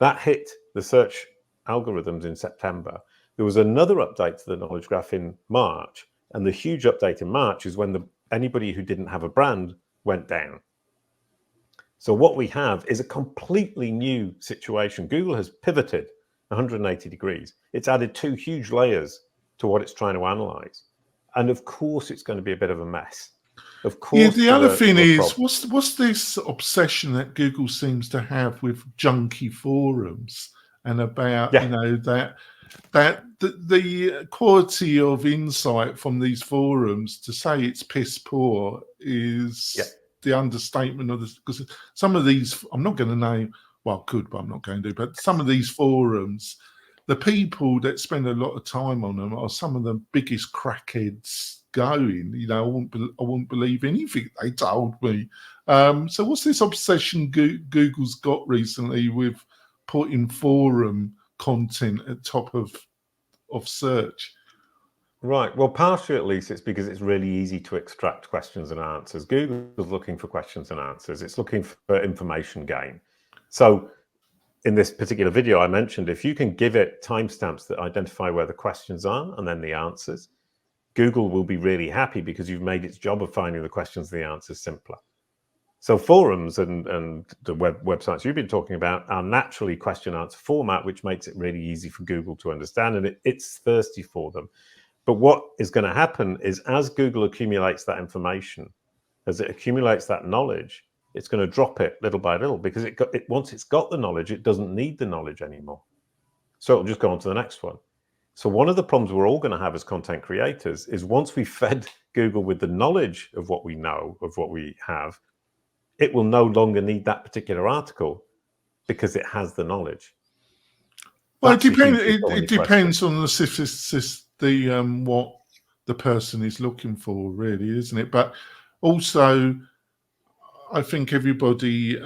B: That hit the search algorithms in September. There was another update to the knowledge graph in March, and the huge update in March is when anybody who didn't have a brand went down. So what we have is a completely new situation. Google has pivoted 180 degrees. It's added two huge layers to what it's trying to analyze. And of course, it's going to be a bit of a mess. Of course.
A: Yeah, the other thing is, what's this obsession that Google seems to have with junky forums, and about, that the quality of insight from these forums, to say it's piss poor is the understatement of this, because some of these, I'm not going to name, well, I could, but I'm not going to, but some of these forums, the people that spend a lot of time on them are some of the biggest crackheads going. I wouldn't believe anything they told me. So what's this obsession Google's got recently with putting forum content at top of search?
B: Right. Well, partially at least, it's because it's really easy to extract questions and answers. Google's looking for questions and answers. It's looking for information gain. So in this particular video I mentioned, if you can give it timestamps that identify where the questions are and then the answers, Google will be really happy, because you've made its job of finding the questions and the answers simpler. So forums and the websites you've been talking about are naturally question answer format, which makes it really easy for Google to understand, and it's thirsty for them. But what is going to happen is, as Google accumulates that information, as it accumulates that knowledge, it's going to drop it little by little, because once it's got the knowledge, it doesn't need the knowledge anymore. So it'll just go on to the next one. So one of the problems we're all going to have as content creators is, once we've fed Google with the knowledge of what we know, of what we have, it will no longer need that particular article, because it has the knowledge.
A: Well, it
B: That's a
A: depends.
B: hugely thorny
A: It depends on what the person is looking for, really, isn't it? But also, I think everybody,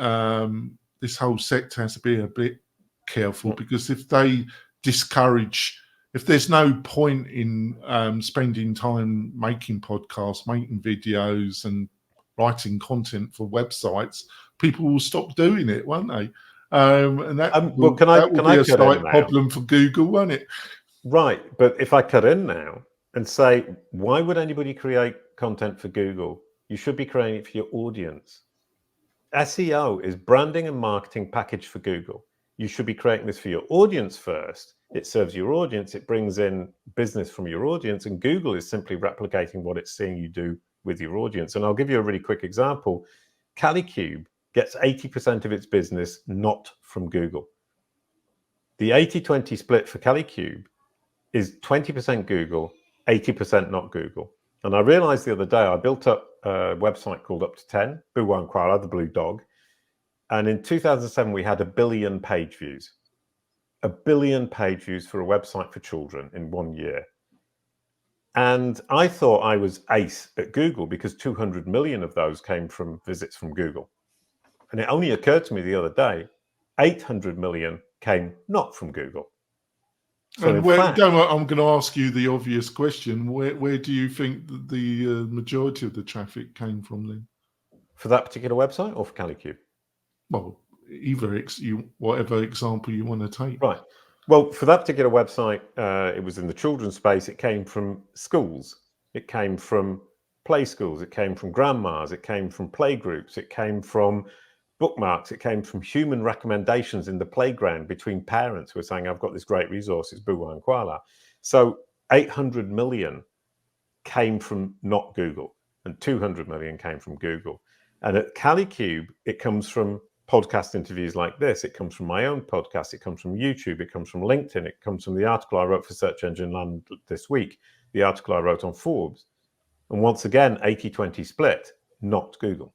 A: this whole sector has to be a bit careful, because if they discourage, if there's no point in spending time making podcasts, making videos, and writing content for websites, people will stop doing it, won't they? And that will
B: can I
A: be a
B: cut in
A: slight
B: now?
A: problem for Google, won't it?
B: Right, but if I cut in now and say, why would anybody create content for Google? You should be creating it for your audience. SEO is branding and marketing package for Google. You should be creating this for your audience first. It serves your audience. It brings in business from your audience, and Google is simply replicating what it's seeing you do with your audience. And I'll give you a really quick example. Kalicube gets 80% of its business not from Google. The 80-20 split for Kalicube is 20% Google, 80% not Google. And I realized the other day, I built up a website called Up to 10, Buwan Kuala, the blue dog. And in 2007, we had 1 billion page views. 1 billion page views for a website for children in 1 year. And I thought I was ace at Google because 200 million of those came from visits from Google. And it only occurred to me the other day, 800 million came not from Google. So
A: And
B: in fact,
A: I'm going to ask you the obvious question: where do you think the majority of the traffic came from then?
B: for that particular website or for Kalicube?
A: Well, either whatever example you want to take.
B: Right. Well, for that particular website, it was in the children's space. It came from schools. It came from play schools. It came from grandmas. It came from play groups. It came from bookmarks. It came from human recommendations in the playground between parents who were saying, I've got this great resource, it's Buwan Kuala. So 800 million came from not Google, and 200 million came from Google. And at Kalicube, it comes from podcast interviews like this. It comes from my own podcast. It comes from YouTube. It comes from LinkedIn. It comes from the article I wrote for Search Engine Land this week, the article I wrote on Forbes. And once again, 80-20 split, not Google.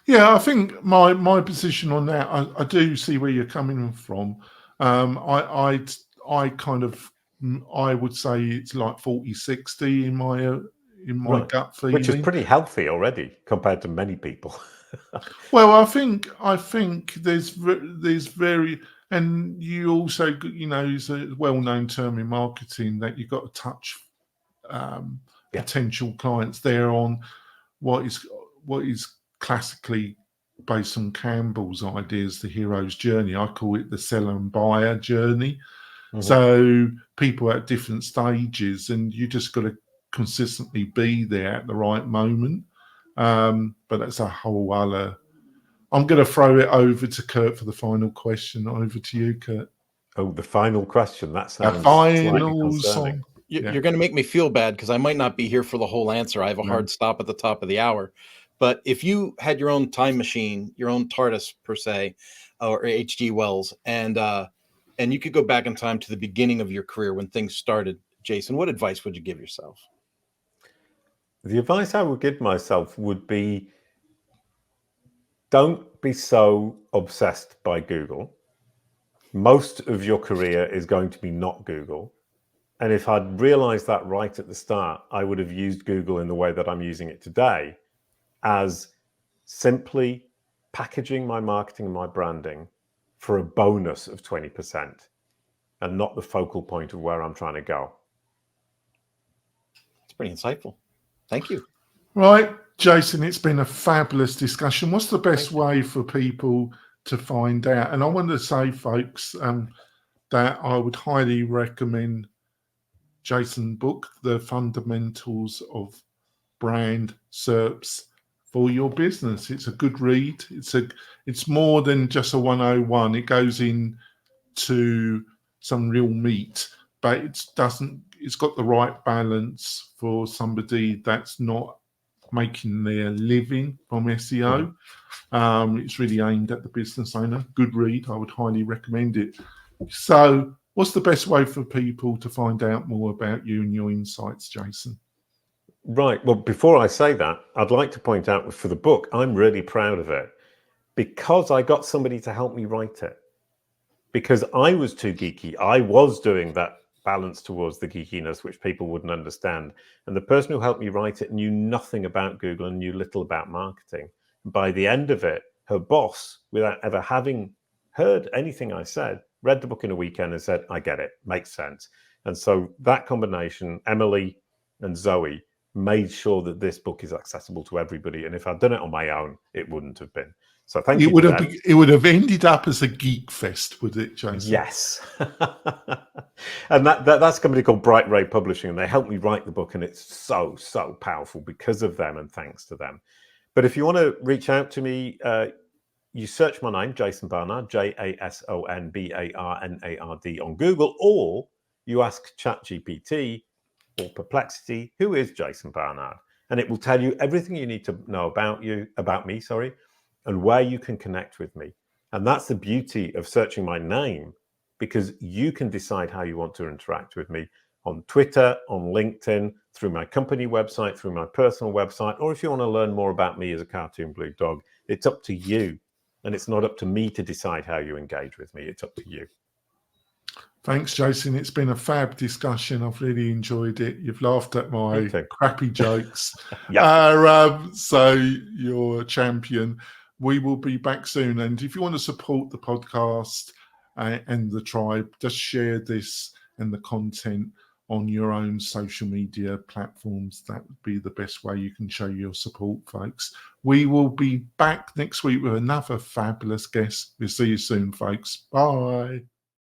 A: Yeah, I think my position on that, I do see where you're coming from. I would say it's like 40-60 in my
B: Right.
A: gut feeling,
B: Which is pretty healthy already compared to many people.
A: Well, I think there's very, and you also, it's a well-known term in marketing that you've got to touch potential clients there on what is classically based on Campbell's ideas, the hero's journey. I call it the seller and buyer journey. Mm-hmm. So people at different stages, and you just got to consistently be there at the right moment. But that's a whole other. I'm going to throw it over to Kurt for the final question. Over to you, Kurt.
B: Oh, the final question. That sounds
A: final song.
C: You're going to make me feel bad because I might not be here for the whole answer. I have a hard stop at the top of the hour. But if you had your own time machine, your own TARDIS per se, or H.G. Wells, and you could go back in time to the beginning of your career when things started, Jason, what advice would you give yourself?
B: The advice I would give myself would be, don't be so obsessed by Google. Most of your career is going to be not Google. And if I'd realized that right at the start, I would have used Google in the way that I'm using it today, as simply packaging my marketing and my branding for a bonus of 20% and not the focal point of where I'm trying to go.
C: It's pretty insightful. Thank you.
A: Right, Jason, it's been a fabulous discussion. What's the best way for people to find out? And I want to say, folks, that I would highly recommend Jason's book, The Fundamentals of Brand SERPs for Your Business. It's a good read. It's more than just a 101. It goes into some real meat, but it's got the right balance for somebody that's not making their living from SEO. It's really aimed at the business owner. Good read. I would highly recommend it. So what's the best way for people to find out more about you and your insights, Jason?
B: Right. Well, before I say that, I'd like to point out for the book, I'm really proud of it because I got somebody to help me write it. because I was too geeky. I was doing that balance towards the geekiness, which people wouldn't understand. And the person who helped me write it knew nothing about Google and knew little about marketing. By the end of it, her boss, without ever having heard anything I said, read the book in a weekend and said, I get it, makes sense. And so that combination, Emily and Zoe, made sure that this book is accessible to everybody. And if I'd done it on my own, it wouldn't have been. So thank you.
A: It would have ended up as a geek fest, would it, Jason?
B: Yes. And that's a company called Bright Ray Publishing, and they helped me write the book, and it's so powerful because of them and thanks to them. But if you want to reach out to me, you search my name, Jason Barnard, JASONBARNARD on Google, or you ask ChatGPT or Perplexity, who is Jason Barnard? And it will tell you everything you need to know about me, and where you can connect with me. And that's the beauty of searching my name, because you can decide how you want to interact with me on Twitter, on LinkedIn, through my company website, through my personal website, or if you want to learn more about me as a cartoon blue dog, it's up to you. And it's not up to me to decide how you engage with me. It's up to you.
A: Thanks, Jason. It's been a fab discussion. I've really enjoyed it. You've laughed at my crappy jokes. So you're a champion. We will be back soon. And if you want to support the podcast and the tribe, just share this and the content on your own social media platforms. That would be the best way you can show your support, folks. We will be back next week with another fabulous guest. We'll see you soon, folks. Bye.